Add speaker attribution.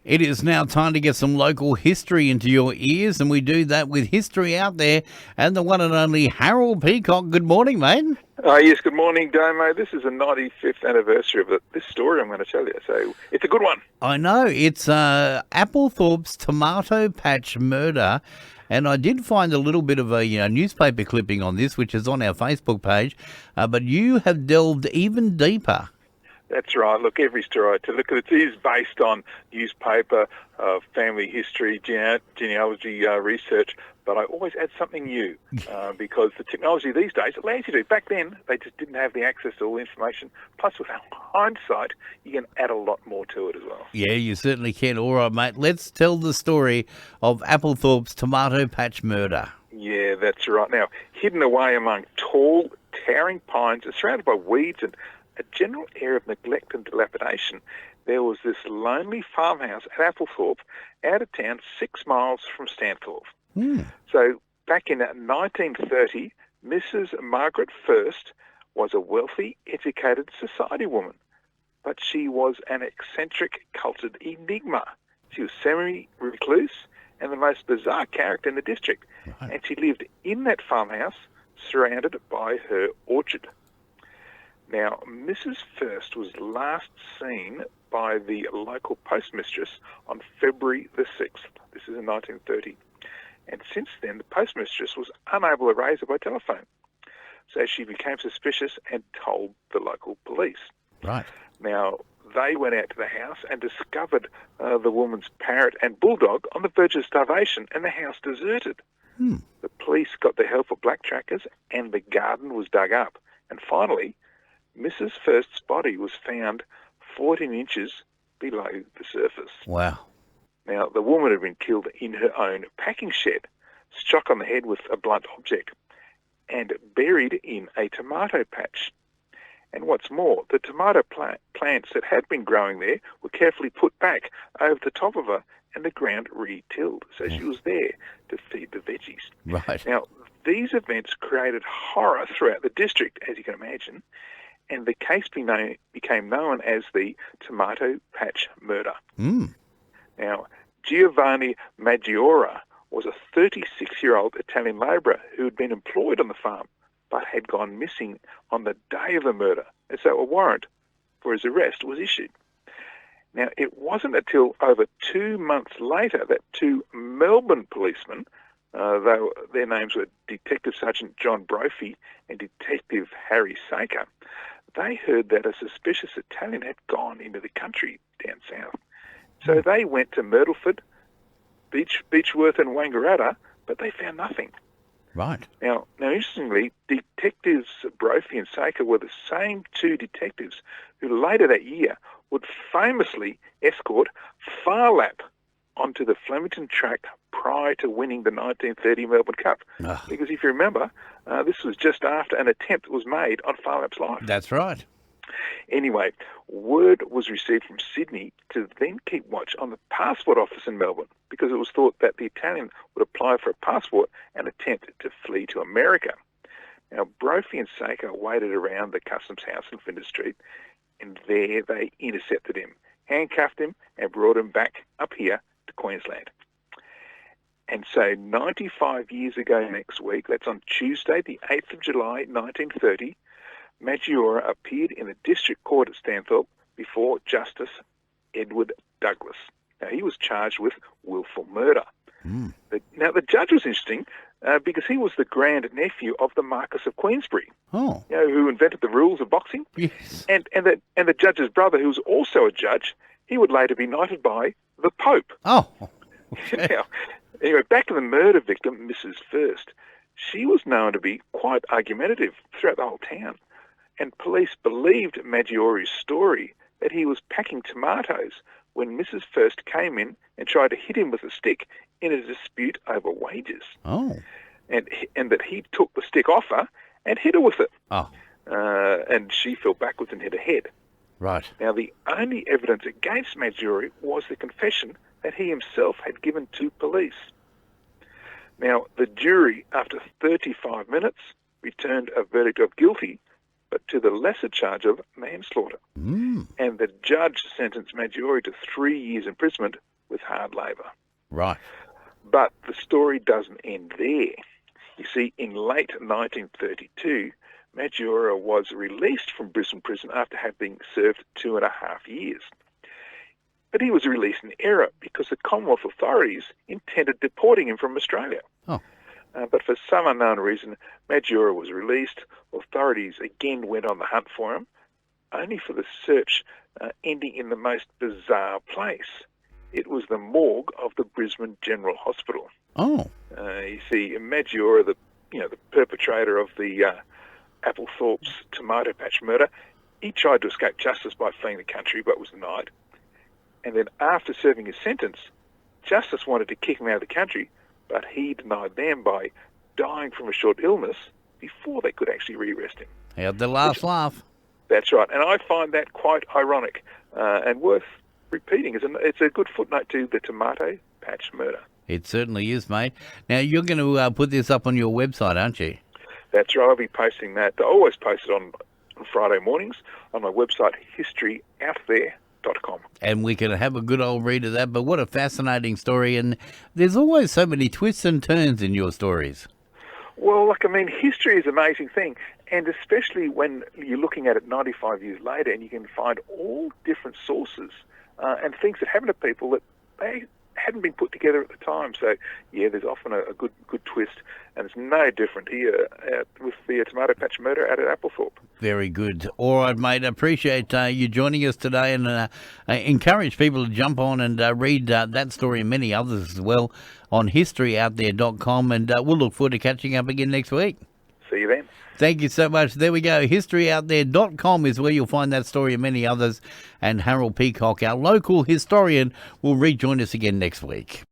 Speaker 1: It is now time to get some local history into your ears, and we do that with History Out There and the one and only Harold Peacock. Good morning, mate.
Speaker 2: Yes, good morning, Damo. This is the 95th anniversary of this story I'm going to tell you, so it's a good one.
Speaker 1: I know, it's Applethorpe's tomato patch murder, and I did find a little bit of a newspaper clipping on this, which is on our Facebook page, but you have delved even deeper.
Speaker 2: That's right. Look, every story I look at it is based on newspaper, family history, genealogy research, but I always add something new because the technology these days allows you to. Back then, they just didn't have the access to all the information. Plus, with hindsight, you can add a lot more to it as well.
Speaker 1: Yeah, you certainly can. All right, mate, let's tell the story of Applethorpe's tomato patch murder.
Speaker 2: Yeah, that's right. Now, hidden away among tall, towering pines and surrounded by weeds and a general air of neglect and dilapidation, there was this lonely farmhouse at Applethorpe, out of town, 6 miles from Stanthorpe. So back in 1930, Mrs. Margaret First was a wealthy, educated society woman, but she was an eccentric, cultured enigma. She was semi-recluse and the most bizarre character in the district, and she lived in that farmhouse surrounded by her orchard. Now, Mrs. First was last seen by the local postmistress on February the 6th. This is in 1930. And since then, the postmistress was unable to raise her by telephone. So she became suspicious and told the local police.
Speaker 1: Right.
Speaker 2: Now, they went out to the house and discovered the woman's parrot and bulldog on the verge of starvation and the house deserted. The police got the help of black trackers and the garden was dug up. And finally, Mrs. First's body was found 14 inches below the surface.
Speaker 1: Wow.
Speaker 2: Now, the woman had been killed in her own packing shed, struck on the head with a blunt object, and buried in a tomato patch. And what's more, the tomato plants that had been growing there were carefully put back over the top of her and the ground re-tilled. So she was there to feed the veggies.
Speaker 1: Right.
Speaker 2: Now, these events created horror throughout the district, as you can imagine, and the case became known as the Tomato Patch Murder. Now, Giovanni Maggiora was a 36-year-old Italian labourer who had been employed on the farm but had gone missing on the day of the murder, and so a warrant for his arrest was issued. Now, it wasn't until over 2 months later that 2 Melbourne policemen, though their names were Detective Sergeant John Brophy and Detective Harry Saker, they heard that a suspicious Italian had gone into the country down south. So they went to Myrtleford, Beechworth and Wangaratta, but they found nothing.
Speaker 1: Right.
Speaker 2: Now, interestingly, Detectives Brophy and Saker were the same 2 detectives who later that year would famously escort Farlap onto the Flemington track prior to winning the 1930 Melbourne Cup. Because if you remember, this was just after an attempt was made on Farlap's life.
Speaker 1: That's right.
Speaker 2: Anyway, word was received from Sydney to then keep watch on the passport office in Melbourne because it was thought that the Italian would apply for a passport and attempt to flee to America. Now, Brophy and Saker waited around the customs house in Flinders Street, and there they intercepted him, handcuffed him, and brought him back up here to Queensland. And so 95 years ago next week, that's on Tuesday, the 8th of July, 1930, Maggiora appeared in the District Court at Stanthorpe before Justice Edward Douglas. Now, he was charged with willful murder. Now, the judge was interesting because he was the grand-nephew of the Marquess of Queensberry, who invented the rules of boxing.
Speaker 1: Yes.
Speaker 2: And the judge's brother, who was also a judge, he would later be knighted by the Pope.
Speaker 1: Oh, okay.
Speaker 2: Now, anyway, back to the murder victim, Mrs. First. She was known to be quite argumentative throughout the whole town, and police believed Maggiora's story that he was packing tomatoes when Mrs. First came in and tried to hit him with a stick in a dispute over wages.
Speaker 1: Oh.
Speaker 2: And that he took the stick off her and hit her with it.
Speaker 1: Oh.
Speaker 2: And she fell backwards and hit her head.
Speaker 1: Right.
Speaker 2: Now, the only evidence against Maggiora was the confession that he himself had given to police. Now, the jury, after 35 minutes, returned a verdict of guilty, but to the lesser charge of manslaughter. And the judge sentenced Maggiora to 3 years imprisonment with hard labour.
Speaker 1: Right.
Speaker 2: But the story doesn't end there. You see, in late 1932, Majora was released from Brisbane prison after having served 2.5 years. But he was released in error because the Commonwealth authorities intended deporting him from Australia.
Speaker 1: Oh.
Speaker 2: But for some unknown reason, Majora was released. Authorities again went on the hunt for him, only for the search ending in the most bizarre place. It was the morgue of the Brisbane General Hospital.
Speaker 1: Oh.
Speaker 2: You see, Majora, the perpetrator of the Applethorpe's tomato patch murder, he tried to escape justice by fleeing the country, but was denied. And then after serving his sentence, justice wanted to kick him out of the country, but he denied them by dying from a short illness before they could actually re-arrest him.
Speaker 1: Had the last laugh.
Speaker 2: That's right. And I find that quite ironic and worth repeating. It's a good footnote to the tomato patch murder.
Speaker 1: It certainly is, mate. Now, you're going to put this up on your website, aren't you?
Speaker 2: That's right. I'll be posting that. I always post it on Friday mornings on my website, historyouthere.com.
Speaker 1: And we can have a good old read of that. But what a fascinating story. And there's always so many twists and turns in your stories.
Speaker 2: Well, history is an amazing thing. And especially when you're looking at it 95 years later and you can find all different sources and things that happen to people that they hadn't been put together at the time. So, yeah, there's often a good twist, and it's no different here with the tomato patch murder out at Applethorpe.
Speaker 1: Very good. All right, mate. I appreciate you joining us today, and I encourage people to jump on and read that story and many others as well on historyouthere.com, and we'll look forward to catching up again next week.
Speaker 2: See you then.
Speaker 1: Thank you so much. There we go. Historyouthere.com is where you'll find that story and many others. And Harold Peacock, our local historian, will rejoin us again next week.